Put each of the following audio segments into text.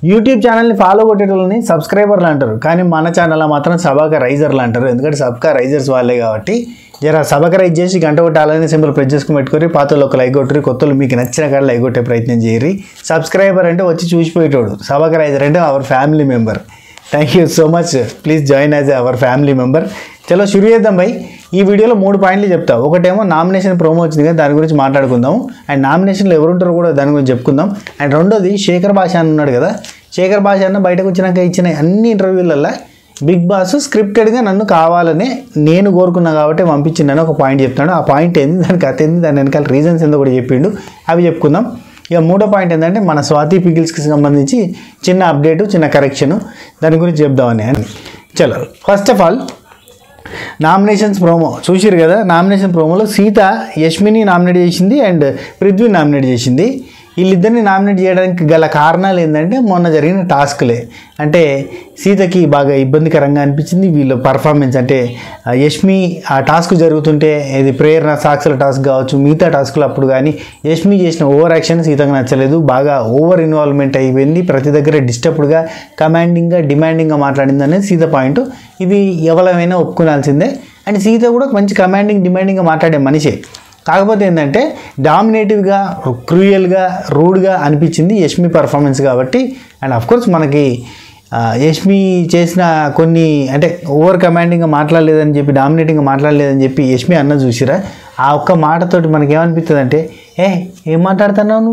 YouTube ఛానల్ని follow కొట్టేటోళ్ళని సబ్స్క్రైబర్లు అంటారు, కానీ మన ఛానల్లో మాత్రం సబాక రైజర్లు అంటారు. ఎందుకంటే సబ్కా రైజర్స్ వాళ్ళే కాబట్టి జర సబాక రైజ్ చేసి గంట కొట్టాలని సింపుల్ ప్రెస్ చేసుకుని పెట్టుకొని పాతలు ఒక లైక్ కొట్టుకుని కొత్తలు మీకు నచ్చిన కాడ లైక్ కొట్టే ప్రయత్నం చేయరు. సబ్స్క్రైబర్ అంటే వచ్చి చూసిపోయేటోడు, సబాక రైజర్ అంటే our family member. Thank you so much, please join as our family member. చలో షురు చేద్దాం భయ్. ఈ వీడియోలో 3 పాయింట్లు చెప్తా. ఒకటేమో నామినేషన్ ప్రోమో వచ్చింది కదా, దాని గురించి మాట్లాడుకుందాం. అండ్ నామినేషన్లో ఎవరుంటారో కూడా దాని గురించి చెప్పుకుందాం. అండ్ రెండోది శేఖర్ భాష అని ఉన్నాడు కదా, శేఖర్ భాష అన్న బయటకు వచ్చినాక ఇచ్చిన అన్ని ఇంటర్వ్యూలలో బిగ్ బాస్ స్క్రిప్టెడ్గా నన్ను కావాలని నేను కోరుకున్నా కాబట్టి పంపించిందని ఒక పాయింట్ చెప్తాడు. ఆ పాయింట్ ఏంది, దాని కథ ఏంది, దాని వెనకాల రీజన్స్ ఏందో కూడా చెప్పిండు, అవి చెప్పుకుందాం. ఇక మూడో పాయింట్ ఏంటంటే మన స్వాతి పిగిల్స్కి సంబంధించి చిన్న అప్డేటు, చిన్న కరెక్షను, దాని గురించి చెప్దామని. చలో first of all nominations promo చూసిరు కదా. నామినేషన్ ప్రోమోలో సీత యష్మిని నామినేట్ చేసింది అండ్ పృథ్వీ నామినేట్ చేసింది. వీళ్ళిద్దరిని నామినేట్ చేయడానికి గల కారణాలు ఏంటంటే మొన్న జరిగిన టాస్క్లే. అంటే సీతకి బాగా ఇబ్బందికరంగా అనిపించింది వీళ్ళ పర్ఫార్మెన్స్. అంటే యష్మి ఆ టాస్క్ జరుగుతుంటే ఇది ప్రేరణ సాక్షుల టాస్క్ కావచ్చు, మిగతా టాస్క్లు అప్పుడు కానీ యష్మి చేసిన ఓవర్ యాక్షన్ సీతకు నచ్చలేదు. బాగా ఓవర్ ఇన్వాల్వ్మెంట్ అయిపోయింది, ప్రతి దగ్గర డిస్టర్బ్డ్గా, కమాండింగ్గా, డిమాండింగ్గా మాట్లాడింది అనేది సీత పాయింట్. ఇది ఎవరైనా ఒప్పుకోవాల్సిందే. అండ్ సీత కూడా మంచి కమాండింగ్, డిమాండింగ్గా మాట్లాడే మనిషే. కాకపోతే ఏంటంటే డామినేటివ్గా, క్రూయల్గా, రూడ్గా అనిపించింది యష్మి పర్ఫార్మెన్స్ కాబట్టి. అండ్ అఫ్కోర్స్ మనకి యష్మి చేసిన కొన్ని అంటే ఓవర్ కమాండింగ్గా మాట్లాడలేదని చెప్పి, డామినేటింగ్గా మాట్లాడలేదని చెప్పి యష్మి అన్న చూసిరా. ఆ ఒక్క మాటతోటి మనకేమనిపిస్తుంది అంటే, ఏం మాట్లాడుతున్నావు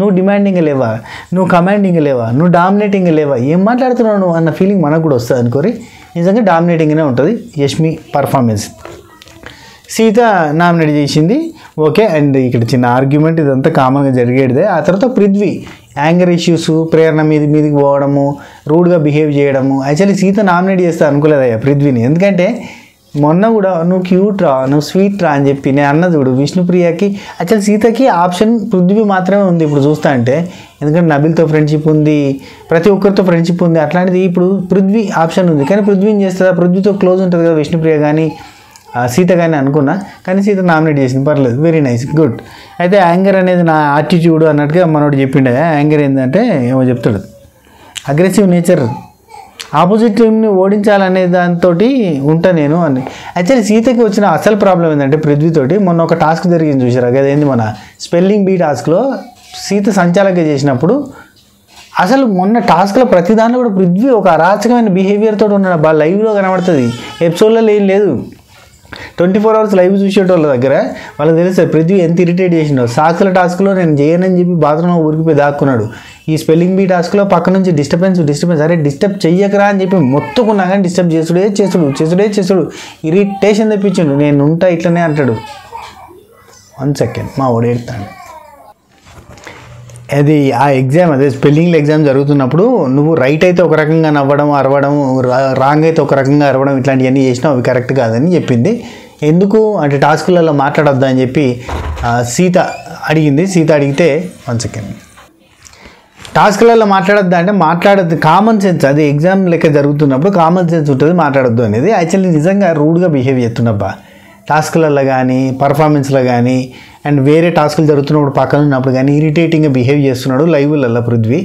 నువ్వు డిమాండింగ్ లేవా, నువ్వు కమాండింగ్ లేవా, నువ్వు డామినేటింగ్ లేవా, ఏం మాట్లాడుతున్నావు నువ్వు అన్న ఫీలింగ్ మనకు కూడా వస్తుంది అనుకోరి. నిజంగా డామినేటింగ్గానే ఉంటుంది యష్మి పర్ఫార్మెన్స్. సీత నామినేట్ చేసింది, ఓకే. అండ్ ఇక్కడ చిన్న ఆర్గ్యుమెంట్, ఇదంతా కామన్గా జరిగేదే. ఆ తర్వాత పృథ్వీ యాంగర్ ఇష్యూస్, ప్రేరణ మీదకి పోవడము, రూడ్గా బిహేవ్ చేయడము. యాక్చువల్లీ సీత నామినేట్ చేస్తా అనుకోలేదయ్యా పృథ్వీని. ఎందుకంటే మొన్న కూడా నువ్వు క్యూట్ రా, నువ్వు స్వీట్ రా అని చెప్పి నేను అన్న చూడు విష్ణుప్రియకి. యాక్చువల్లీ సీతకి ఆప్షన్ పృథ్వీ మాత్రమే ఉంది ఇప్పుడు చూస్తా అంటే. ఎందుకంటే నబిల్తో ఫ్రెండ్షిప్ ఉంది, ప్రతి ఒక్కరితో ఫ్రెండ్షిప్ ఉంది. అట్లాంటిది ఇప్పుడు పృథ్వీ ఆప్షన్ ఉంది, కానీ పృథ్వీని చేస్తుందా, పృథ్వీతో క్లోజ్ ఉంటుంది కదా విష్ణుప్రియ కానీ సీత కానీ అనుకున్నా. కానీ సీత నామినేట్ చేసింది, పర్లేదు, వెరీ నైస్, గుడ్. అయితే యాంగర్ అనేది నా యాటిట్యూడ్ అన్నట్టుగా మనోడు చెప్పిండే. యాంగర్ ఏంటంటే ఏమో చెప్తాడు, అగ్రెసివ్ నేచర్, ఆపోజిట్ టీమ్ని ఓడించాలనే దాంతో ఉంటా నేను అని. యాక్చువల్లీ సీతకి వచ్చిన అసలు ప్రాబ్లం ఏంటంటే పృథ్వీతోటి మొన్న ఒక టాస్క్ జరిగింది చూసారా, అదేంది మన స్పెల్లింగ్ బీ టాస్క్లో సీత సంచాలక చేసినప్పుడు. అసలు మొన్న టాస్క్లో ప్రతి దాంట్లో కూడా పృథ్వీ ఒక అరాచకమైన బిహేవియర్ తోటి ఉన్నాడు. బాగా లైవ్లో కనబడుతుంది, ఎపిసోడ్లలో ఏం లేదు. 24 hours లైవ్ చూసేటోళ్ళ దగ్గర వాళ్ళకి తెలుస్తుంది పృథ్వీ ఎంత ఇరిటేట్ చేసిండో. సాక్షుల టాస్క్లో నేను చేయనని చెప్పి బాత్రూంలో ఊరికిపోయి దాక్కున్నాడు. ఈ స్పెల్లింగ్ బీ టాస్క్లో పక్క నుంచి డిస్టర్బెన్స్ అరే డిస్టర్బ్ చెయ్యకరా అని చెప్పి మొత్తుకున్నా కానీ డిస్టర్బ్ చేసుడు ఇరిటేషన్ తెప్పించిండు. నేను ఉంటా ఇట్లనే అంటాడు. 1 సెకండ్ మా వాడు ఏడుతాడు. అది ఆ ఎగ్జామ్, అదే స్పెల్లింగ్లో ఎగ్జామ్ జరుగుతున్నప్పుడు నువ్వు రైట్ అయితే ఒక రకంగా నవ్వడం, అరవడం, రాంగ్ అయితే ఒక రకంగా అరవడం, ఇట్లాంటివన్నీ చేసినావు, అవి కరెక్ట్ కాదని చెప్పింది. ఎందుకు అంటే టాస్కులలో మాట్లాడొద్దా అని చెప్పి సీత అడిగింది. సీత అడిగితే 1 సెకండ్, టాస్కులలో మాట్లాడొద్దా అంటే మాట్లాడద్దు, కామన్ సెన్స్, అది ఎగ్జామ్ లెక్క జరుగుతున్నప్పుడు కామన్ సెన్స్ ఉంటుంది, మాట్లాడొద్దు అనేది. యాక్చువల్లీ నిజంగా రూడ్గా బిహేవ్ చేస్తున్నబ్బా టాస్కులలో కానీ, పర్ఫార్మెన్స్లో కానీ, అండ్ వేరే టాస్కులు జరుగుతున్నప్పుడు పక్కన ఉన్నప్పుడు కానీ ఇరిటేటింగ్గా బిహేవ్ చేస్తున్నాడు లైవ్లలో పృథ్వీ.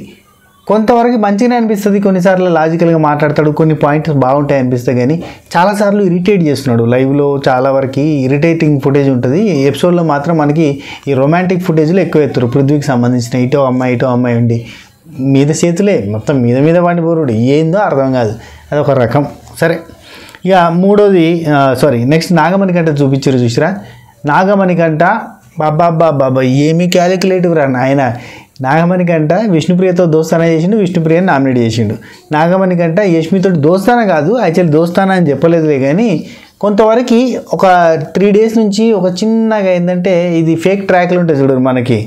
కొంతవరకు మంచిగానే అనిపిస్తుంది, కొన్నిసార్లు లాజికల్గా మాట్లాడతాడు, కొన్ని పాయింట్స్ బాగుంటాయి అనిపిస్తాయి, కానీ చాలాసార్లు ఇరిటేట్ చేస్తున్నాడు లైవ్లో. చాలా వరకు ఇరిటేటింగ్ ఫుటేజ్ ఉంటుంది. ఎపిసోడ్లో మాత్రం మనకి ఈ రొమాంటిక్ ఫుటేజ్లో ఎక్కువ ఎత్తారు పృథ్వీకి సంబంధించిన. ఇటో అమ్మాయి ఉండి మీద చేతులే మొత్తం మీద పండిపోరుడు, ఏందో అర్థం కాదు, అదొక రకం. సరే, ఇక మూడోది నెక్స్ట్ నాగమణికంట చూసిరా. నాగమణికంట బాబా ఏమీ క్యాలిక్యులేటివ్ రా నాయన. నాగమణికంట విష్ణుప్రియతో దోస్తానా చేసిండు, విష్ణుప్రియని నామినేట్ చేసిండు. నాగమణికంట యష్మితో దోస్తానా కాదు, యాక్చువల్లీ దోస్తానా అని చెప్పలేదులే, కానీ కొంతవరకు ఒక 3 days నుంచి ఒక చిన్నగా ఏంటంటే ఇది ఫేక్ ట్రాక్లు ఉంటాయి చూడరు మనకి,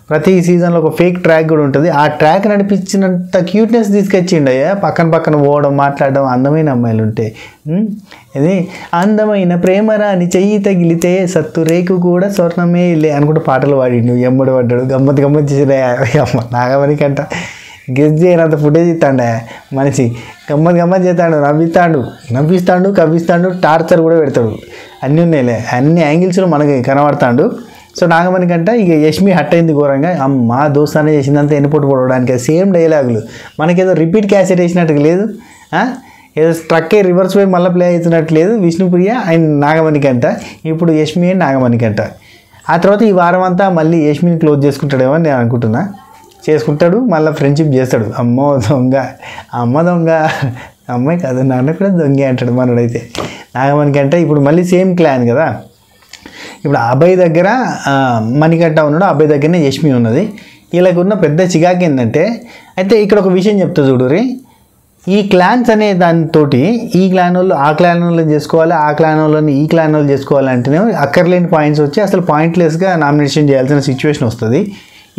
ప్రతి సీజన్లో ఒక ఫేక్ ట్రాక్ కూడా ఉంటుంది. ఆ ట్రాక్ నడిపించినంత క్యూట్నెస్ తీసుకొచ్చిండయ్యా. పక్కన పోవడం, మాట్లాడడం, అందమైన అమ్మాయిలు ఉంటే ఇది అందమైన ప్రేమరాని చెయ్యి తగిలితే సత్తు రేకు కూడా స్వర్ణమే లే అనుకుంటూ పాటలు పాడిండు, ఎమ్మడి పడ్డాడు, గమ్మత్ చేసిన అమ్మ నాగమణికంట. గెస్ చేయనంత ఫుటేజ్ ఇస్తాండే మనిషి, గమ్మత్ చేస్తాడు, నవ్విస్తాడు, కవ్విస్తాడు, టార్చర్ కూడా పెడతాడు, అన్నీ ఉన్నాయిలే, అన్ని యాంగిల్స్లో మనకి కనబడతాడు. సో నాగమణికంట ఇక యష్మి హట్ అయింది ఘోరంగా, అమ్మ దోస్తానే చేసిందంతా ఎన్నిపోటు పడడానికి సేమ్ డైలాగులు, మనకేదో రిపీట్ క్యాసెట్ వేసినట్టు లేదు, ఏదో స్ట్రక్ అయ్యి రివర్స్ పోయి మళ్ళీ ప్లే అవుతున్నట్టు లేదు. విష్ణుప్రియ అండ్ నాగమణికంట, ఇప్పుడు యష్మి అండ్ నాగమణికంట. ఆ తర్వాత ఈ వారం అంతా మళ్ళీ యష్మిని క్లోజ్ చేసుకుంటాడేమో అని నేను అనుకుంటున్నా. చేసుకుంటాడు, మళ్ళీ ఫ్రెండ్షిప్ చేస్తాడు. అమ్మో దొంగ, అమ్మ దొంగ, అమ్మాయి కాదు నాన్న కూడా దొంగ అంటాడు మనోడైతే. నాగమణికంట ఇప్పుడు మళ్ళీ సేమ్ క్లాన్ కదా. ఇప్పుడు అభయ్ దగ్గర మణికంఠ ఉన్నాడు, అభయ్ దగ్గరనే యష్మి ఉన్నది. వీళ్ళకు ఉన్న పెద్ద చికాకు ఏంటంటే, అయితే ఇక్కడ ఒక విషయం చెప్తా చూడురి, ఈ క్లాన్స్ అనే దానితోటి ఈ క్లాన్ వాళ్ళు ఆ క్లాన్ వాళ్ళని చేసుకోవాలి, ఆ క్లాన్ వాళ్ళని ఈ క్లాన్ వాళ్ళు చేసుకోవాలంటేనే అక్కర్లేని పాయింట్స్ వచ్చి అసలు పాయింట్లెస్గా నామినేషన్ చేయాల్సిన సిచ్యువేషన్ వస్తుంది.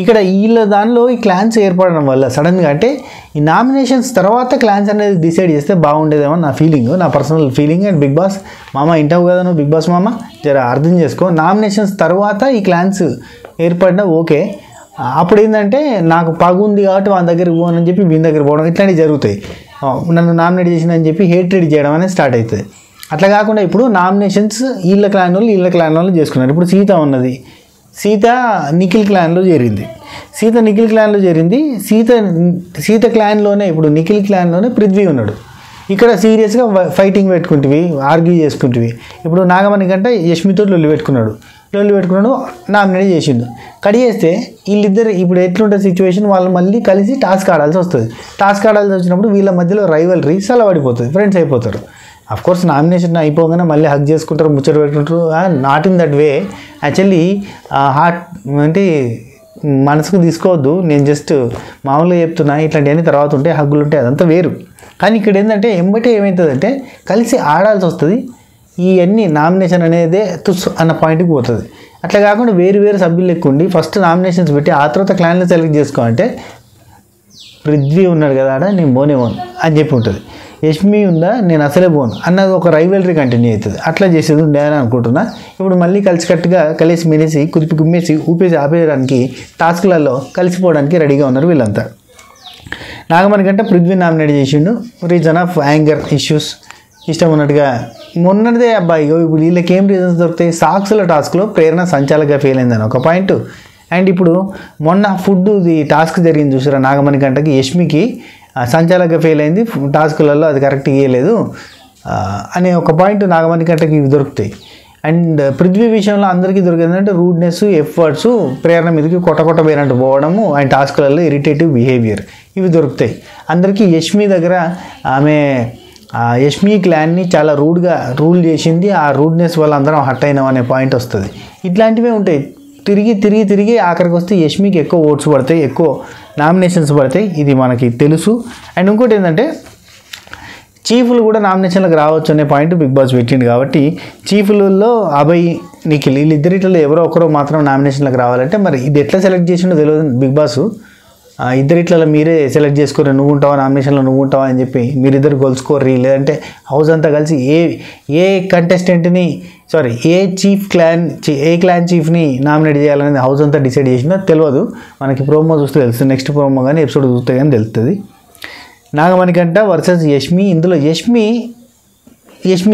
ఇక్కడ వీళ్ళ దానిలో ఈ క్లాన్స్ ఏర్పడడం వల్ల సడన్గా, అంటే ఈ నామినేషన్స్ తర్వాత క్లాన్స్ అనేది డిసైడ్ చేస్తే బాగుండేదేమో నా ఫీలింగ్, నా personal feeling. And Bigg Boss మామ ఇంటావు కదా నువ్వు, బిగ్ బాస్ మామ జర అర్థం చేసుకో, నామినేషన్స్ తర్వాత ఈ క్లాన్స్ ఏర్పడినా ఓకే. అప్పుడు ఏంటంటే నాకు పగుంది కాబట్టి వాళ్ళ దగ్గరికి పోనని చెప్పి వీని దగ్గర పోవడం ఇట్లాంటివి జరుగుతాయి. నన్ను నామినేట్ చేసిందని చెప్పి హేట్రెడ్ చేయడం అనేది స్టార్ట్ అవుతుంది. అట్లా కాకుండా ఇప్పుడు నామినేషన్స్ వీళ్ళ క్లాన్ వాళ్ళు చేసుకున్నారు. ఇప్పుడు సీత ఉన్నది, సీత నిఖిల్ క్లాన్లో చేరింది. సీత క్లాన్లోనే ఇప్పుడు నిఖిల్ క్లాన్లోనే పృథ్వీ ఉన్నాడు. ఇక్కడ సీరియస్గా ఫైటింగ్ పెట్టుకుంటువి, ఆర్గ్యూ చేసుకుంటువి. ఇప్పుడు నాగమణికంట యష్మితో లొల్లి పెట్టుకున్నాడు, నామినేట్ చేసిండు. కడిగేస్తే వీళ్ళిద్దరు ఇప్పుడు ఎట్లుంటే సిచ్యువేషన్, వాళ్ళు మళ్ళీ కలిసి టాస్క్ ఆడాల్సి వస్తుంది. టాస్క్ ఆడాల్సి వచ్చినప్పుడు వీళ్ళ మధ్యలో రైవల్రీ సలబడిపోతుంది, ఫ్రెండ్స్ అయిపోతారు. అఫ్కోర్స్ నామినేషన్ అయిపోగానే మళ్ళీ హగ్ చేసుకుంటారు, ముచ్చట పెట్టుకుంటారు. Not in that way. Actually heart అంటే మనసుకు తీసుకోవద్దు, నేను జస్ట్ మామూలుగా చెప్తున్నా. ఇట్లాంటివన్నీ తర్వాత ఉంటే హగ్గులు ఉంటాయి, అదంతా వేరు. కానీ ఇక్కడ ఏంటంటే ఎంబటే ఏమవుతుందంటే కలిసి ఆడాల్సి వస్తుంది. ఇవన్నీ నామినేషన్ అనేదే తుస్ అన్న పాయింట్కి పోతుంది. అట్లా కాకుండా వేరు సభ్యులు ఎక్కువ ఉండి ఫస్ట్ నామినేషన్స్ పెట్టి ఆ తర్వాత క్లాన్లు సెలెక్ట్ చేసుకోవాలంటే పృథ్వీ ఉన్నాడు కదా ఆడ, నేను పోను అని చెప్పి ఉంటుంది. యష్మి ఉందా, నేను అసలే పోను అన్నది ఒక రైవల్రీ కంటిన్యూ అవుతుంది. అట్లా చేసేది ఉండే అని అనుకుంటున్నా. ఇప్పుడు మళ్ళీ కలిసికట్టుగా కలిసి మెలిసి కుదిపి గుమ్మేసి ఊపేసి ఆపేయడానికి టాస్క్లలో కలిసిపోవడానికి రెడీగా ఉన్నారు వీళ్ళంతా. నాగమణికంట పృథ్వీ నామినేట్ చేసిండు, రీజన్ ఆఫ్ యాంగర్ ఇష్యూస్, ఇష్టం ఉన్నట్టుగా. మొన్నటిదే అబ్బాయి ఇప్పుడు వీళ్ళకి ఏం రీజన్స్ దొరుకుతాయి. సాక్స్ల టాస్క్లో ప్రేరణ సంచాలకుగా ఫెయిల్ అయిందని ఒక పాయింట్. అండ్ ఇప్పుడు మొన్న ఫుడ్ది టాస్క్ జరిగింది చూసారా, నాగమణికంటకి యష్మికి సంచాలకుగా ఫెయిల్ అయింది, టాస్కులలో అది కరెక్ట్ ఇవ్వలేదు అనే ఒక పాయింట్ నాగమణికంటకి ఇవి దొరుకుతాయి. అండ్ పృథ్వీ విషయంలో అందరికీ దొరికింది అంటే రూడ్నెస్, ఎఫర్ట్స్, ప్రేరణ మీదకి కొట్ట పోయినట్టు పోవడము, అండ్ టాస్కులలో ఇరిటేటివ్ బిహేవియర్, ఇవి దొరుకుతాయి అందరికీ. యష్మి దగ్గర ఆమె యష్మి క్లాన్ని చాలా రూడ్గా రూల్ చేసింది, ఆ రూడ్నెస్ వల్ల అందరం హట్ అయినాం అనే పాయింట్ వస్తుంది. ఇట్లాంటివే ఉంటాయి. తిరిగి ఆఖరికి వస్తే యష్మికి ఎక్కువ ఓట్స్ పడతాయి, ఎక్కువ నామినేషన్స్ పడతాయి, ఇది మనకి తెలుసు. అండ్ ఇంకోటి ఏంటంటే చీఫ్లు కూడా నామినేషన్లకు రావచ్చు అనే పాయింట్ బిగ్ బాస్ పెట్టిండు. కాబట్టి చీఫ్లలో అభయ్, నిఖిల్ వీళ్ళిద్దరిలో ఎవరో ఒకరో మాత్రం నామినేషన్లకు రావాలంటే మరి ఇది ఎట్లా సెలెక్ట్ చేసిండో తెలియదు బిగ్ బాస్. ఇద్దరిట్లలో మీరే సెలెక్ట్ చేసుకుని నువ్వు ఉంటావా నామినేషన్లో, నువ్వు ఉంటావా అని చెప్పి మీరిద్దరు గొలుసుకోర్రి, లేదంటే హౌస్ అంతా కలిసి ఏ కంటెస్టెంట్ని ఏ క్లాన్ చీఫ్ని నామినేట్ చేయాలనేది హౌస్ అంతా డిసైడ్ చేసిందో తెలియదు. మనకి ప్రోమో చూస్తే తెలుస్తుంది, నెక్స్ట్ ప్రోమో కానీ ఎపిసోడ్ చూస్తే కానీ తెలుస్తుంది. నాగమణికంట వర్సెస్ యష్మి. ఇందులో యష్మి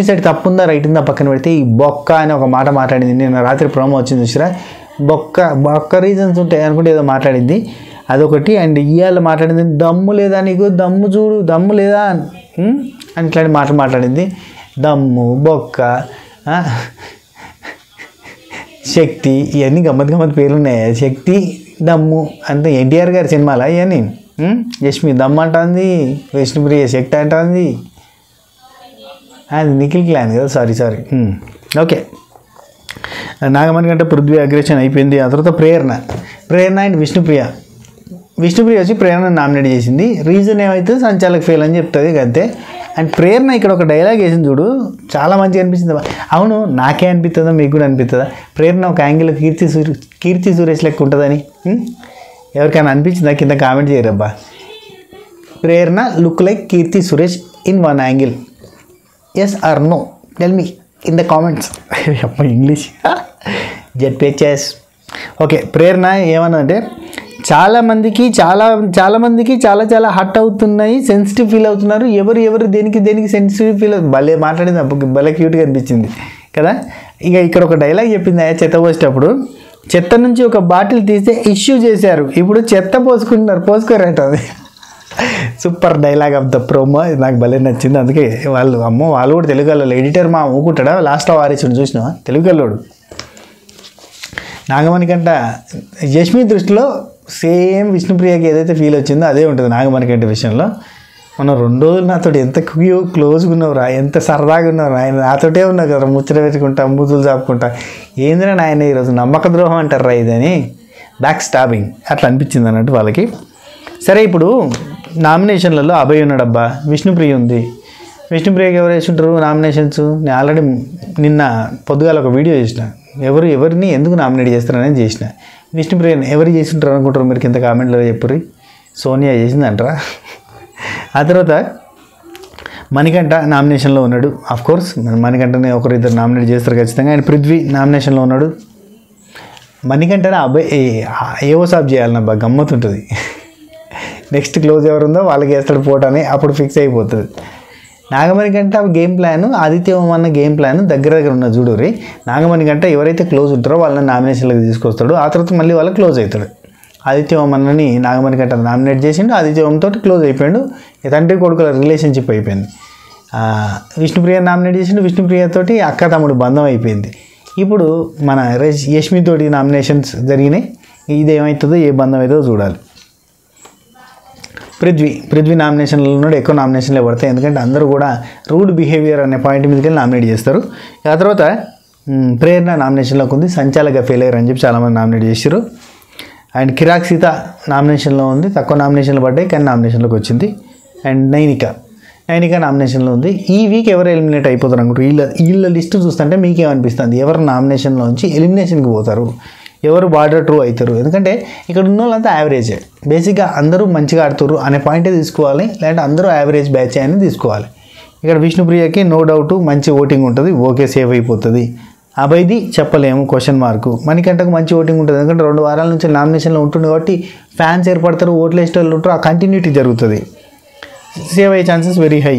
సైడ్ తప్పుందా రైట్ ఉందా పక్కన పెడితే ఈ బొక్క అని ఒక మాట మాట్లాడింది. నేను రాత్రి ప్రోమో వచ్చింది చూసిరా, బొక్క రీజన్స్ ఉంటాయి అనుకుంటే ఏదో మాట్లాడింది అదొకటి. అండ్ ఇవాళ మాట్లాడింది దమ్ము లేదా నీకు, దమ్ము చూడు, దమ్ము లేదా అని ఇట్లాంటి మాటలు మాట్లాడింది. దమ్ము, బొక్క, శక్తి, ఇవన్నీ గమ్మత్ పేర్లు ఉన్నాయి. శక్తి, దమ్ము అంతే ఎన్టీఆర్ గారి సినిమాలా ఇవన్నీ. యష్మి దమ్ అంటుంది, విష్ణుప్రియ శక్తి అంటుంది, అది నిఖిల్ క్లాన్ కదా, sorry okay. Nagamanikanta Prithvi aggression అయిపోయింది. ఆ తర్వాత ప్రేరణ అండ్ విష్ణుప్రియ వచ్చి ప్రేరణ నామినేట్ చేసింది. రీజన్ ఏమైతే సంచాలక్ ఫెయిల్ అని చెప్తుంది అంతే. అండ్ ప్రేరణ ఇక్కడ ఒక డైలాగ్ వేసింది చూడు, చాలా మంచిగా అనిపించింది. అవును నాకే అనిపిస్తుందా మీకు కూడా అనిపిస్తుందా, ప్రేరణ ఒక యాంగిల్లో కీర్తి సురేష్ లెక్క ఉంటుందని ఎవరికైనా అనిపించిందా? కింద కామెంట్ చేయరబ్బా. Prerana look like Keerthy Suresh in one angle, yes or no, tell me in the comments. English ZPHS. Okay, Prerana ఏమన్నంటే చాలామందికి చాలా హర్ట్ అవుతున్నాయి, సెన్సిటివ్ ఫీల్ అవుతున్నారు, ఎవరు దేనికి సెన్సిటివ్ ఫీల్ భలే మాట్లాడింది, భలే క్యూట్గా అనిపించింది కదా. ఇక ఇక్కడ ఒక డైలాగ్ చెప్పింది చెత్త పోసేటప్పుడు, చెత్త నుంచి ఒక బాటిల్ తీస్తే ఇష్యూ చేశారు, ఇప్పుడు చెత్త పోసుకోరట. అది super dialogue of the promo, నాకు భలే నచ్చింది. అందుకే వాళ్ళు కూడా తెలుగు వాళ్ళు, ఎడిటర్ మా ఊకుంటాడా లాస్ట్లో వారేసాడు చూసినా, తెలుగు వాళ్ళోడు. నాగమణికంట యష్మి దృష్టిలో సేమ్ విష్ణుప్రియకి ఏదైతే ఫీల్ వచ్చిందో అదే ఉంటుంది నాగమణికంట విషయంలో. మనం 2 రోజులు నాతో ఎంత క్లోజ్గా ఉన్నవరా, ఎంత సరదాగా ఉన్నవరా, ఆయన నాతోటే ఉన్నావు కదా, ముచ్చట పెట్టుకుంటా, మూతులు చాపుకుంటా, ఏందిరా నాయన ఈరోజు నమ్మక ద్రోహం అంటారా ఇదని, బ్యాక్ స్టాబింగ్ అట్లా అనిపించింది అన్నట్టు వాళ్ళకి. సరే, ఇప్పుడు నామినేషన్లలో అభయ్ ఉన్నాడబ్బా, విష్ణుప్రియ ఉంది. విష్ణుప్రియకి ఎవరు వేసుంటారు నామినేషన్స్? నేను ఆల్రెడీ నిన్న పొద్దుగాల ఒక వీడియో చేసిన, ఎవరిని ఎందుకు నామినేట్ చేస్తారనేది చేసిన. విష్ణుప్రియని ఎవరు చేసింటారు అనుకుంటారు మీరు? కింద కామెంట్లో చెప్పుర్రి. సోనియా చేసిందంటారా? ఆ తర్వాత మణికంఠ నామినేషన్లో ఉన్నాడు. కోర్స్ మణికంఠని ఒకరిద్దరు నామినేట్ చేస్తారు ఖచ్చితంగా. ఆయన పృథ్వీ నామినేషన్లో ఉన్నాడు. మణికంఠని అబ్బాయి ఏవో సాబ్ చేయాలన్నబ్బా, గమ్మతుంటుంది. నెక్స్ట్ క్లోజ్ ఎవరుందో వాళ్ళకి వేస్తాడు పోటీ అని, అప్పుడు ఫిక్స్ అయిపోతుంది. నాగమణికంఠ గేమ్ ప్లాన్, ఆదిత్య ఓమన్న గేమ్ ప్లాన్ దగ్గర ఉన్న చూడురి. నాగమణికంఠ ఎవరైతే క్లోజ్ ఉంటారో వాళ్ళని నామినేషన్లోకి తీసుకొస్తాడు, ఆ తర్వాత మళ్ళీ వాళ్ళకి క్లోజ్ అవుతాడు. ఆదిత్య ఓమన్నని నాగమణికంఠ నామినేట్ చేసిండు, ఆదిత్య ఓంతో క్లోజ్ అయిపోయాడు, తండ్రి కొడుకుల రిలేషన్షిప్ అయిపోయింది. విష్ణుప్రియ నామినేట్ చేసిండు, విష్ణుప్రియతోటి అక్క తమ్ముడు బంధం అయిపోయింది. ఇప్పుడు మన యష్మితోటి నామినేషన్స్ జరిగినాయి, ఇదేమవుతుందో ఏ బంధం అవుతుందో చూడాలి. పృథ్వీ నామినేషన్లో ఉన్నాడు, ఎక్కువ నామినేషన్లే పడతాయి, ఎందుకంటే అందరూ కూడా రూడ్ బిహేవియర్ అనే పాయింట్ మీదకి వెళ్ళి నామినేట్ చేస్తారు. ఆ తర్వాత ప్రేరణ నామినేషన్లోకి ఉంది, సంచాలక ఫెయిల్ అయ్యారు అని చెప్పి చాలామంది నామినేట్ చేశారు. అండ్ కిరాక్ సీత నామినేషన్లో ఉంది, తక్కువ నామినేషన్లు పడ్డాయి కానీ నామినేషన్లోకి వచ్చింది. అండ్ నైనిక నామినేషన్లో ఉంది. ఈ వీక్ ఎవరు ఎలిమినేట్ అయిపోతారు అనుకుంటారు? వీళ్ళ లిస్టు చూస్తుంటే మీకేమనిపిస్తుంది? ఎవరు నామినేషన్లో నుంచి ఎలిమినేషన్కి పోతారు, ఎవరు బార్డర్ ట్రూ అవుతారు? ఎందుకంటే ఇక్కడ ఉన్న వాళ్ళంతా యావరేజే, బేసిక్గా అందరూ మంచిగా ఆడుతారు అనే పాయింటే తీసుకోవాలి, లేదంటే అందరూ యావరేజ్ బ్యాచ్ అని తీసుకోవాలి. ఇక్కడ విష్ణుప్రియకి నో డౌట్ మంచి ఓటింగ్ ఉంటుంది, ఓకే సేవ్ అయిపోతుంది. అభయ్ది చెప్పలేము, క్వశ్చన్ మార్కు. మణికంఠకు మంచి ఓటింగ్ ఉంటుంది, ఎందుకంటే 2 వారాల నుంచి నామినేషన్లో ఉంటుంది కాబట్టి ఫ్యాన్స్ ఏర్పడతారు, ఓట్లు వేసే వాళ్ళు ఉంటారు, ఆ కంటిన్యూటీ జరుగుతుంది, సేవ్ అయ్యే ఛాన్సెస్ వెరీ హై.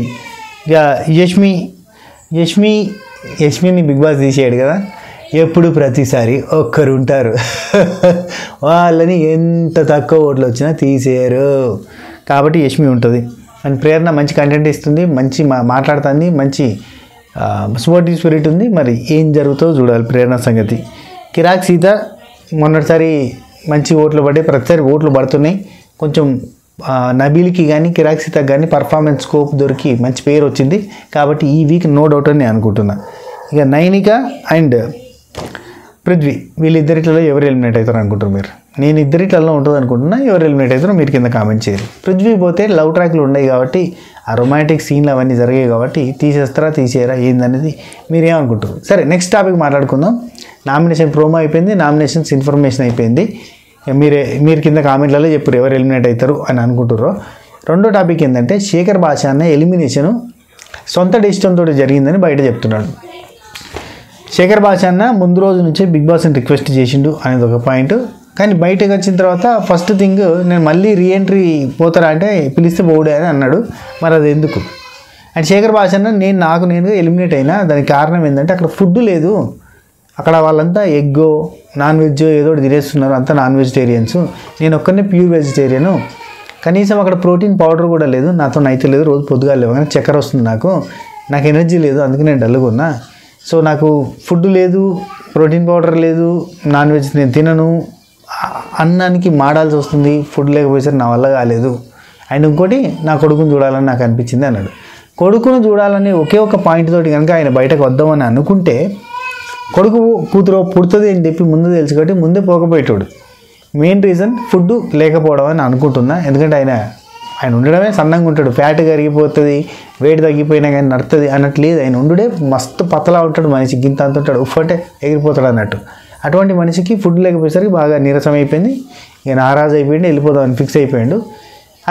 ఇక యష్మిని బిగ్ బాస్ తీసేయాడు కదా, ఎప్పుడు ప్రతిసారి ఒక్కరు ఉంటారు వాళ్ళని ఎంత తక్కువ ఓట్లు వచ్చినా తీసేయరు, కాబట్టి యష్మి ఉంటుంది. అండ్ ప్రేరణ మంచి కంటెంట్ ఇస్తుంది, మంచి మాట్లాడుతుంది, మంచి స్పోర్టివ్ స్పిరిట్ ఉంది. మరి ఏం జరుగుతుందో చూడాలి ప్రేరణ సంగతి. కిరాక్ సీత మొన్నటిసారి మంచి ఓట్లు పడ్డాయి, ప్రతిసారి ఓట్లు పడుతున్నాయి. కొంచెం నబీల్కి కానీ కిరాక్ సీతకి కానీ పర్ఫార్మెన్స్ స్కోప్ దొరికి మంచి పేరు వచ్చింది, కాబట్టి ఈ వీక్ నో డౌట్ అని నేను అనుకుంటున్నా. ఇక నైనిక అండ్ పృథ్వీ వీళ్ళిద్దరిట్లలో ఎవరు ఎలిమినేట్ అవుతారు అనుకుంటారు మీరు? నేను ఇద్దరిట్లలో ఉంటుంది అనుకుంటున్నా, ఎవరు ఎలిమినేట్ అవుతారో మీరు కింద కామెంట్ చేయాలి. పృథ్వీ పోతే లవ్ ట్రాక్లు ఉన్నాయి కాబట్టి, ఆ రొమాంటిక్ సీన్లు అవన్నీ జరిగాయి కాబట్టి తీసేస్తారా తీసేయరా ఏందనేది మీరేమనుకుంటారు? సరే, నెక్స్ట్ టాపిక్ మాట్లాడుకుందాం. నామినేషన్ ప్రోమో అయిపోయింది, నామినేషన్స్ ఇన్ఫర్మేషన్ అయిపోయింది. మీరు కింద కామెంట్లలో చెప్పారు ఎవరు ఎలిమినేట్ అవుతారు అని అనుకుంటారో. రెండో టాపిక్ ఏంటంటే శేఖర్ భాష అన్న ఎలిమినేషను సొంత డెసిషన్ తోటి జరిగిందని బయట చెప్తున్నాడు. శేఖర్ భాష అన్న ముందు రోజు నుంచే బిగ్ బాస్ని రిక్వెస్ట్ చేసిండు అనేది ఒక పాయింట్, కానీ బయటకు వచ్చిన తర్వాత ఫస్ట్ థింగ్ నేను మళ్ళీ రీఎంట్రీ పోతారా అంటే పిలిస్తే పోవుడే అని అన్నాడు. మరి అది ఎందుకు? అండ్ శేఖర్ భాష అన్న నేనుగా ఎలిమినేట్ అయినా దానికి కారణం ఏంటంటే అక్కడ ఫుడ్ లేదు, అక్కడ వాళ్ళంతా ఎగ్గో నాన్ వెజ్ ఏదో తినేస్తున్నారు, అంతా నాన్ వెజిటేరియన్స్, నేను ఒక్కనే ప్యూర్ వెజిటేరియను, కనీసం అక్కడ ప్రోటీన్ పౌడర్ కూడా లేదు, నాతో అయితే లేదు, రోజు పొద్దుగా లేవు కానీ చక్కెర వస్తుంది, నాకు ఎనర్జీ లేదు, అందుకే నేను డల్గా ఉన్నా. సో నాకు ఫుడ్ లేదు, ప్రోటీన్ పౌడర్ లేదు, నాన్ వెజ్ నేను తినను, అన్నానికి మాడాల్సి వస్తుంది, ఫుడ్ లేకపోయేసరికి నా వల్ల కాలేదు. అండ్ ఇంకోటి నా కొడుకుని చూడాలని నాకు అనిపించింది అన్నాడు. కొడుకును చూడాలని ఒకే ఒక పాయింట్ తోటి కనుక ఆయన బయటకు వద్దామని అనుకుంటే కొడుకు కూతురు పుడుతుంది అని చెప్పి ముందు తెలుసు కాబట్టి ముందే పోకపోయేటోడు. మెయిన్ రీజన్ ఫుడ్ లేకపోవడం అని అనుకుంటున్నా, ఎందుకంటే ఆయన ఉండడమే సన్నంగా ఉంటాడు, ఫ్యాట్ కరిగిపోతుంది, వెయిట్ తగ్గిపోయినా కానీ నడుతుంది అన్నట్లేదు. ఆయన ఉండుడే మస్తు పతలా ఉంటాడు, మనిషి గింత అంత ఉంటాడు, ఉఫ్ఫంటే ఎగిరిపోతాడు అన్నట్టు. అటువంటి మనిషికి ఫుడ్ లేకపోయేసరికి బాగా నీరసం అయిపోయింది, ఇక నారాజు అయిపోయింది, వెళ్ళిపోదామని ఫిక్స్ అయిపోయాడు.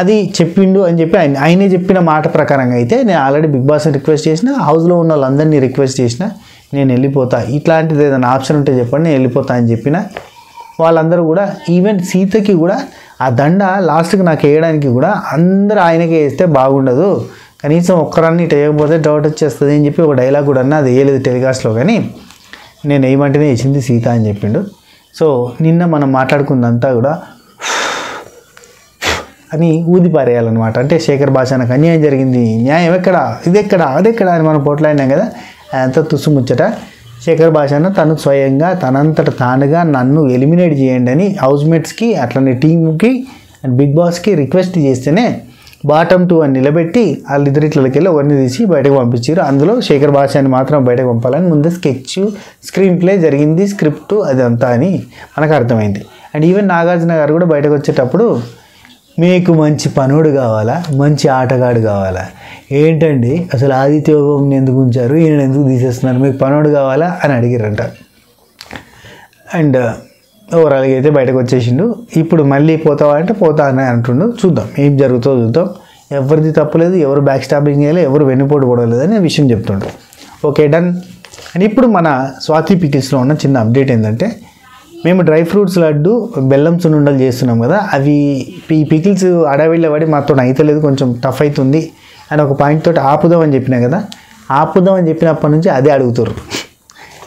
అది చెప్పిండు అని చెప్పి ఆయనే చెప్పిన మాట ప్రకారంగా అయితే నేను ఆల్రెడీ బిగ్ బాస్ని రిక్వెస్ట్ చేసిన, హౌస్లో ఉన్న వాళ్ళందరినీ రిక్వెస్ట్ చేసిన, నేను వెళ్ళిపోతా, ఇట్లాంటిది ఏదైనా ఆప్షన్ ఉంటే చెప్పండి నేను వెళ్ళిపోతా అని చెప్పిన. వాళ్ళందరూ కూడా ఈవెన్ సీతకి కూడా ఆ దండ లాస్ట్కి నాకు వేయడానికి కూడా అందరూ ఆయనకే వేస్తే బాగుండదు, కనీసం ఒక్కరాన్ని ఇటు వేయకపోతే డౌట్ వచ్చేస్తుంది అని చెప్పి ఒక డైలాగ్ కూడా అన్న, అది వేయలేదు టెలికాస్ట్లో, కానీ నేను వేయమంటేనే వేసింది సీత అని చెప్పిండు. సో నిన్న మనం మాట్లాడుకున్నంతా కూడా అని ఊది పారేయాలన్నమాట. అంటే శేఖర్ భాష నాకు అన్యాయం జరిగింది, న్యాయం ఎక్కడ, ఇదెక్కడ, అదెక్కడ అని మనం పోట్లాడినాం కదా, అదంతా తుసుముచ్చట. శేఖర్ భాషను తను స్వయంగా తనంతట తానుగా నన్ను ఎలిమినేట్ చేయండి అని హౌస్మేట్స్కి అట్లనే టీంకి అండ్ బిగ్ బాస్కి రిక్వెస్ట్ చేస్తేనే బాటమ్ 2 అని నిలబెట్టి వాళ్ళిద్దరిట్లకి వెళ్ళి ఒకరిని తీసి బయటకు పంపించారు. అందులో శేఖర్ భాషని మాత్రం బయటకు పంపాలని ముందు స్కెచ్, స్క్రీన్ ప్లే జరిగింది, స్క్రిప్ట్ అదంతా అని మనకు అర్థమైంది. అండ్ ఈవెన్ నాగార్జున గారు కూడా బయటకు వచ్చేటప్పుడు మీకు మంచి పనుడు కావాలా, మంచి ఆటగాడు కావాలా, ఏంటండి అసలు ఆదిత్యని ఎందుకు ఉంచారు, ఈయన ఎందుకు తీసేస్తున్నారు, మీకు పనుడు కావాలా అని అడిగారంట. అండ్ ఓవరాల్గా అయితే బయటకు వచ్చేసిండు. ఇప్పుడు మళ్ళీ పోతావా అంటే పోతా అని అంటుండు. చూద్దాం ఏం జరుగుతుందో చూద్దాం. ఎవరిది తప్పలేదు, ఎవరు బ్యాక్ స్టాపింగ్ చేయలేదు, ఎవరు వెన్నుపోటు పడలేదు అనే విషయం చెప్తుండ్రు. Okay done. అండ్ ఇప్పుడు మన స్వాతి పికిల్స్లో ఉన్న చిన్న అప్డేట్ ఏంటంటే, మేము డ్రై ఫ్రూట్స్ లడ్డు బెల్లం సున్నుండలు చేస్తున్నాం కదా, అవి ఈ పికిల్స్ అడవిలో పడి మాతో అయితలేదు, కొంచెం టఫ్ అవుతుంది అని ఒక పాయింట్ తోటి ఆపుదామని చెప్పినా కదా, ఆపుదామని చెప్పినప్పటి నుంచి అదే అడుగుతారు.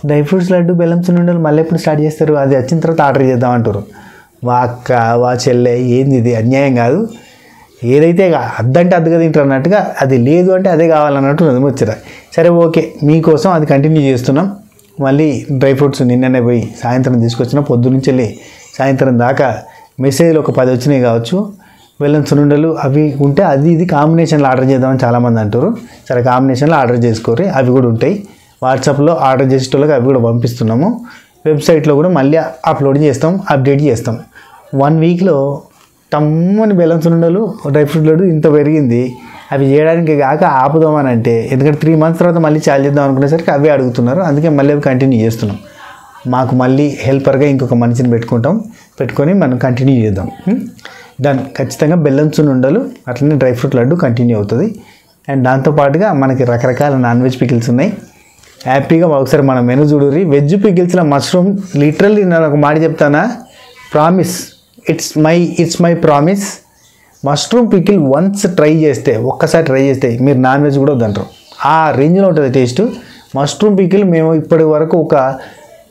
డ్రై ఫ్రూట్స్ లడ్డు బెల్లం సున్నుండలు మళ్ళీ ఎప్పుడు స్టార్ట్ చేస్తారు, అది వచ్చిన తర్వాత ఆర్డర్ చేద్దామంటారు. వా అక్క వా చెల్లె ఏంది ఇది, అన్యాయం కాదు, ఏదైతే అద్దంటే అద్దుగా తింటారు అన్నట్టుగా అది లేదు అంటే అదే కావాలన్నట్టు వచ్చారు. సరే ఓకే, మీకోసం అది కంటిన్యూ చేస్తున్నాం. మళ్ళీ డ్రై ఫ్రూట్స్ నిన్ననే పోయి సాయంత్రం తీసుకొచ్చిన, పొద్దునుంచి వెళ్ళి సాయంత్రం దాకా మెసేజ్లు ఒక 10 వచ్చినాయి కావచ్చు. బెల్లం సున్నుండలు అవి ఉంటే అది ఇది కాంబినేషన్లో ఆర్డర్ చేద్దామని చాలామంది అంటారు. సరే కాంబినేషన్లో ఆర్డర్ చేసుకోరు, అవి కూడా ఉంటాయి. వాట్సాప్లో ఆర్డర్ చేసేటోళ్ళకి అవి కూడా పంపిస్తున్నాము. వెబ్సైట్లో కూడా మళ్ళీ అప్లోడ్ చేస్తాం, అప్డేట్ చేస్తాం. 1 వీక్లో టమ్మని బెల్లం సున్నుండలు డ్రై ఫ్రూట్ లడ్డు ఇంత పెరిగింది. అవి చేయడానికి కాక ఆపుదామని అంటే, ఎందుకంటే 3 మంత్స్ తర్వాత మళ్ళీ చాలు చేద్దాం అనుకునేసరికి అవే అడుగుతున్నారు. అందుకే మళ్ళీ అవి కంటిన్యూ చేస్తున్నాం. మాకు మళ్ళీ హెల్పర్గా ఇంకొక మనిషిని పెట్టుకొని మనం కంటిన్యూ చేద్దాం. డన్. ఖచ్చితంగా బెల్లం సున్నుండలు అట్లనే డ్రై ఫ్రూట్ లడ్డు కంటిన్యూ అవుతుంది. అండ్ దాంతోపాటుగా మనకి రకరకాల నాన్ వెజ్ పికిల్స్ ఉన్నాయి. హ్యాపీగా ఒకసారి మన మెనూ చూడుర్రి. వెజ్ పికిల్స్లో మష్రూమ్ లిటరల్లీ నేను ఒక మాట చెప్తానా, promise, it's my promise, mushroom pickle once ఒక్కసారి ట్రై చేస్తే మీరు నాన్ వెజ్ కూడా వద్దంటారు. ఆ రేంజ్లో ఉంటుంది టేస్ట్. మష్రూమ్ పికిల్ మేము ఇప్పటి వరకు ఒక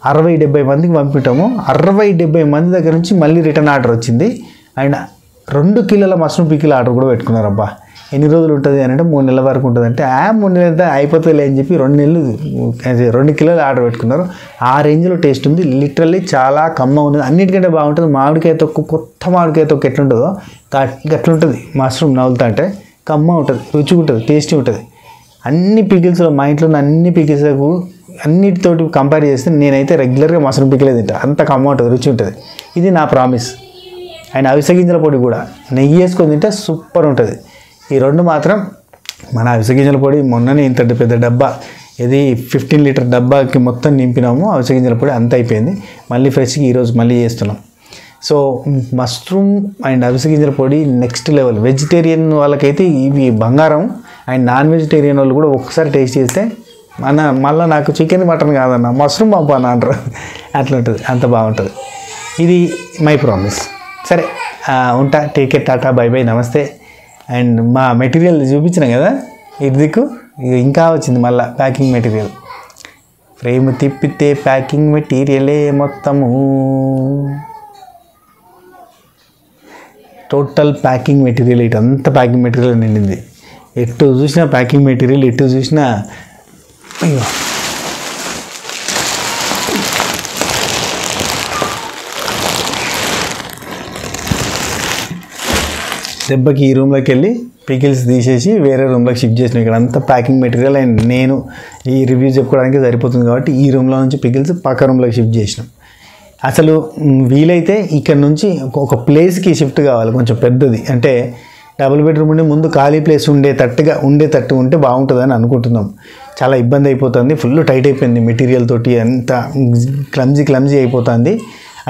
60-70 మందికి పంపింటాము. 60-70 మంది దగ్గర నుంచి మళ్ళీ రిటర్న్ ఆర్డర్ వచ్చింది. అండ్ 2 కిలోల మష్రూమ్ పికిల్ ఆర్డర్ కూడా పెట్టుకున్నారబ్బా. ఎన్ని రోజులు ఉంటుంది అని అంటే 3 నెలల వరకు ఉంటుంది అంటే 3 నెలలు అయిపోతుంది అని చెప్పి 2 కిలోలు ఆర్డర్ పెట్టుకున్నారు. ఆ రేంజ్లో టేస్ట్ ఉంది. లిటరల్లీ చాలా కమ్మ ఉన్నది, అన్నిటికంటే బాగుంటుంది. మామిడికాయ తొక్కు, కొత్త మామిడికాయ తొక్కు ఎట్లుంటుందో అట్లుంటుంది. మష్రూమ్ నవ్వులుతా అంటే కమ్మ ఉంటుంది, రుచిగా ఉంటుంది, టేస్టీ ఉంటుంది. అన్ని పికిల్స్లో మా ఇంట్లో ఉన్న అన్ని పికిల్స్లకు అన్నిటితోటి కంపేర్ చేస్తే నేనైతే రెగ్యులర్గా మష్రూమ్ పికిలే తింటా. అంత కమ్మ ఉంటుంది, రుచి ఉంటుంది. ఇది నా ప్రామిస్. అండ్ అవిసె గింజల పొడి కూడా నెయ్యి వేసుకొని తింటే సూపర్ ఉంటుంది. ఈ 2 మాత్రం మన అవిసె గింజల పొడి మొన్ననే ఇంత పెద్ద డబ్బా, ఇది 15 లీటర్ డబ్బాకి మొత్తం నింపినాము. అవిసె గింజల పొడి అంత అయిపోయింది. మళ్ళీ ఫ్రెష్గా ఈరోజు మళ్ళీ చేస్తున్నాం. సో మష్రూమ్ అండ్ అవిసె గింజల పొడి నెక్స్ట్ లెవెల్. వెజిటేరియన్ వాళ్ళకైతే ఇవి బంగారం. అండ్ నాన్ వెజిటేరియన్ వాళ్ళు కూడా ఒక్కసారి టేస్ట్ చేస్తే మళ్ళీ నాకు చికెన్ మటన్ కాదన్న మష్రూమ్ పంపాను అంటారు. అట్లా ఉంటుంది, అంత బాగుంటుంది. ఇది మై ప్రామిస్. సరే ఉంటా. Take care, tata, bye bye, namaste. And మా మెటీరియల్ చూపించిన కదా, ఇది ఇంకా వచ్చింది మళ్ళీ ప్యాకింగ్ మెటీరియల్. ఫ్రేమ్ తిప్పితే ప్యాకింగ్ మెటీరియలే మొత్తము, టోటల్ ప్యాకింగ్ మెటీరియల్. ఇటంతా ప్యాకింగ్ మెటీరియల్ నిండింది. ఎటు చూసినా ప్యాకింగ్ మెటీరియల్, ఎటు చూసినా అయ్యో దెబ్బకి ఈ రూమ్లోకి వెళ్ళి పికిల్స్ తీసేసి వేరే రూమ్లోకి షిఫ్ట్ చేసినాం. ఇక్కడ అంతా ప్యాకింగ్ మెటీరియల్. అండ్ నేను ఈ రివ్యూ చెప్పుకోవడానికి సరిపోతుంది కాబట్టి ఈ రూమ్లో నుంచి పికిల్స్ పక్క రూమ్లోకి షిఫ్ట్ చేసినాం. అసలు వీలైతే ఇక్కడ నుంచి ఒక ప్లేస్కి షిఫ్ట్ కావాలి, కొంచెం పెద్దది. అంటే డబుల్ బెడ్రూమ్ ఉండి ముందు ఖాళీ ప్లేస్ ఉండేటట్టు ఉంటే బాగుంటుందని అనుకుంటున్నాం. చాలా ఇబ్బంది అయిపోతుంది, ఫుల్ టైట్ అయిపోయింది మెటీరియల్ తోటి, అంత క్లమ్జీ అయిపోతుంది.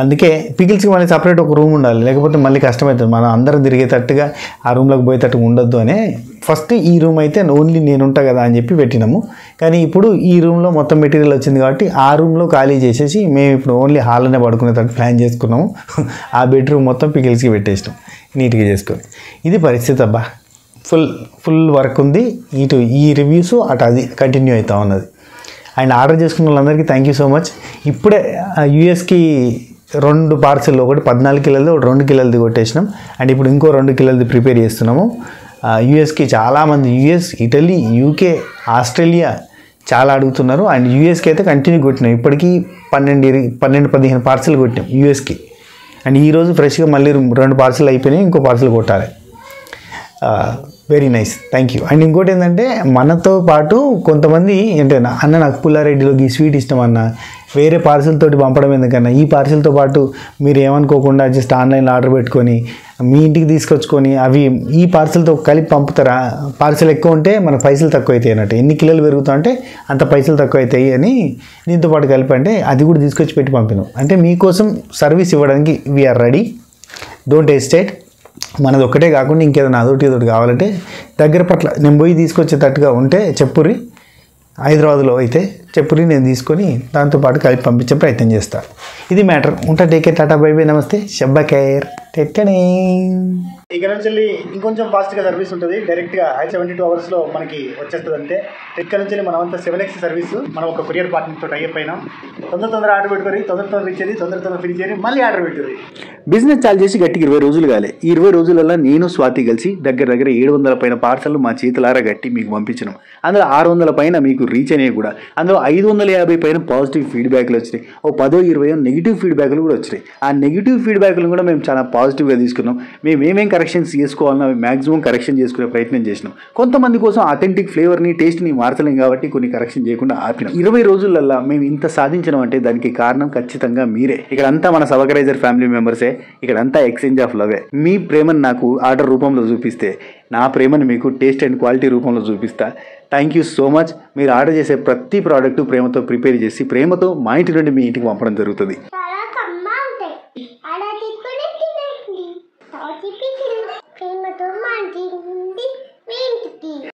అందుకే పికిల్స్కి మళ్ళీ సపరేట్ ఒక రూమ్ ఉండాలి, లేకపోతే మళ్ళీ కష్టమవుతుంది. మనం అందరం తిరిగేటట్టుగా ఆ రూమ్లోకి పోయేటట్టుగా ఉండొద్దు అనే ఫస్ట్ ఈ రూమ్ అయితే ఓన్లీ నేను ఉంటా కదా అని చెప్పి పెట్టినాము. కానీ ఇప్పుడు ఈ రూమ్లో మొత్తం మెటీరియల్ వచ్చింది కాబట్టి ఆ రూమ్లో ఖాళీ చేసేసి మేము ఇప్పుడు ఓన్లీ హాల్లోనే పడుకునేటట్టు ప్లాన్ చేసుకున్నాము. ఆ బెడ్రూమ్ మొత్తం పికిల్స్కి పెట్టేసినాం నీట్గా చేసుకొని. ఇది పరిస్థితి అబ్బా. ఫుల్ వర్క్ ఉంది. ఇటు ఈ రివ్యూస్ అటు అది కంటిన్యూ అవుతూ ఉన్నది. అండ్ ఆర్డర్ చేసుకున్న వాళ్ళందరికీ థ్యాంక్ యూ సో మచ్. ఇప్పుడే యూఎస్కి 2 పార్సల్, ఒకటి 14 కిలోలది, ఒకటి 2 కిలోలది కొట్టేసినాం. అండ్ ఇప్పుడు ఇంకో 2 కిలోలది ప్రిపేర్ చేస్తున్నాము. యూఎస్కి చాలామంది, యూఎస్, ఇటలీ, యూకే, ఆస్ట్రేలియా చాలా అడుగుతున్నారు. అండ్ యూఎస్కి అయితే కంటిన్యూ కొట్టినాం. ఇప్పటికీ 12-15 పార్సల్ కొట్టినాం యూఎస్కి. అండ్ ఈరోజు ఫ్రెష్గా మళ్ళీ 2 పార్సల్ అయిపోయినాయి, ఇంకో పార్సల్ కొట్టాలి. Very nice, thank you. And ఇంకోటి ఏంటంటే, మనతో పాటు కొంతమంది ఏంటన్నా, అన్న నాకు పుల్లారెడ్డిలోకి ఈ స్వీట్ ఇష్టం అన్న, వేరే పార్సిల్ తోటి పంపడం ఎందుకన్నా, ఈ పార్సిల్తో పాటు మీరు ఏమనుకోకుండా జస్ట్ ఆన్లైన్లో ఆర్డర్ పెట్టుకొని మీ ఇంటికి తీసుకొచ్చుకొని అవి ఈ పార్సిల్తో కలిపి పంపుతారా, పార్సిల్ ఎక్కువ ఉంటే మన పైసలు తక్కువ అవుతాయి అన్నట్టు, ఎన్ని కిలోలు పెరుగుతా అంటే అంత పైసలు తక్కువ అవుతాయి అని దీంతో పాటు కలిపి అంటే అది కూడా తీసుకొచ్చి పెట్టి పంపినాం. అంటే మీకోసం సర్వీస్ ఇవ్వడానికి వీఆర్ రెడీ, డోంట్ హెసిటేట్. మనది ఒక్కటే కాకుండా ఇంకేదైనా అదొకటి ఇదొకటి కావాలంటే దగ్గర పట్ల నేను పోయి తీసుకొచ్చేటట్టుగా ఉంటే చెప్పుర్రి, హైదరాబాద్లో అయితే చెప్పుర్రి, నేను తీసుకొని దాంతోపాటు కలిపి పంపించే ప్రయత్నం చేస్తాను. ఇది మ్యాటర్. ఉంటా, take care, tata, bye bye, నమస్తే, షబ్బా కేర్, టెక్కనే. ఇక్కడ నుంచి వెళ్ళి ఇంకొంచెం ఫాస్ట్గా సర్వీస్ ఉంటుంది. డైరెక్ట్గా 72 అవర్స్లో మనకి వచ్చేస్తుంది. అంటే ఇక్కడ నుంచి వెళ్ళి మనమంతా 7X సర్వీస్, మనం ఒక కొరియర్ పార్ట్నర్తో టైప్ అయినాం. తొందర ఆర్డర్ పెట్టుకొని తొందర ఇచ్చేది, తొందర ఫినిష్ చేయాలి, మళ్ళీ ఆర్డర్ పెట్టుది. బిజినెస్ చాలు చేసి గట్టిగా 20 రోజులు కాలే. ఈ 20 రోజులలో నేను స్వాతి కలిసి దగ్గర 700 పైన పార్సల్ మా చేతులారా గట్టి మీకు పంపించినాం. అందులో 600 పైన మీకు రీచ్ అనేవి కూడా, అందులో 550 పైన పాజిటివ్ ఫీడ్బ్యాక్లు వచ్చినాయి. ఓ 10-20 నెగిటివ్ ఫీడ్బ్యాక్లు కూడా వచ్చినాయి. ఆ నెగిటివ్ ఫీడ్బ్యాక్లు కూడా మేము చాలా పాజిటివ్గా తీసుకున్నాం. మేము ఏమేం కరెక్షన్స్ చేసుకోవాలన్నా మ్యాక్సిమం కరెక్షన్ చేసుకునే ప్రయత్నం చేసినాం. కొంతమంది కోసం అథెంటిక్ ఫ్లేవర్ని, టేస్ట్ని మార్చలేం కాబట్టి కొన్ని కరెక్షన్ చేయకుండా ఆపినాం. 20 రోజులల్లో మేము ఇంత సాధించడం అంటే దానికి కారణం ఖచ్చితంగా మీరే. ఇక్కడ అంతా మన సబకరైజర్ ఫ్యామిలీ మెంబర్సే. ఇక్కడ అంతా ఎక్స్చేంజ్ ఆఫ్ లవే. మీ ప్రేమను నాకు ఆర్డర్ రూపంలో చూపిస్తే, నా ప్రేమను మీకు టేస్ట్ అండ్ క్వాలిటీ రూపంలో చూపిస్తా. Thank you so much. మీరు ఆర్డర్ చేసే ప్రతి ప్రోడక్ట్ ప్రేమతో ప్రిపేర్ చేసి ప్రేమతో మా ఇంటి నుండి మీ ఇంటికి పంపడం జరుగుతుంది. ప్రేమతో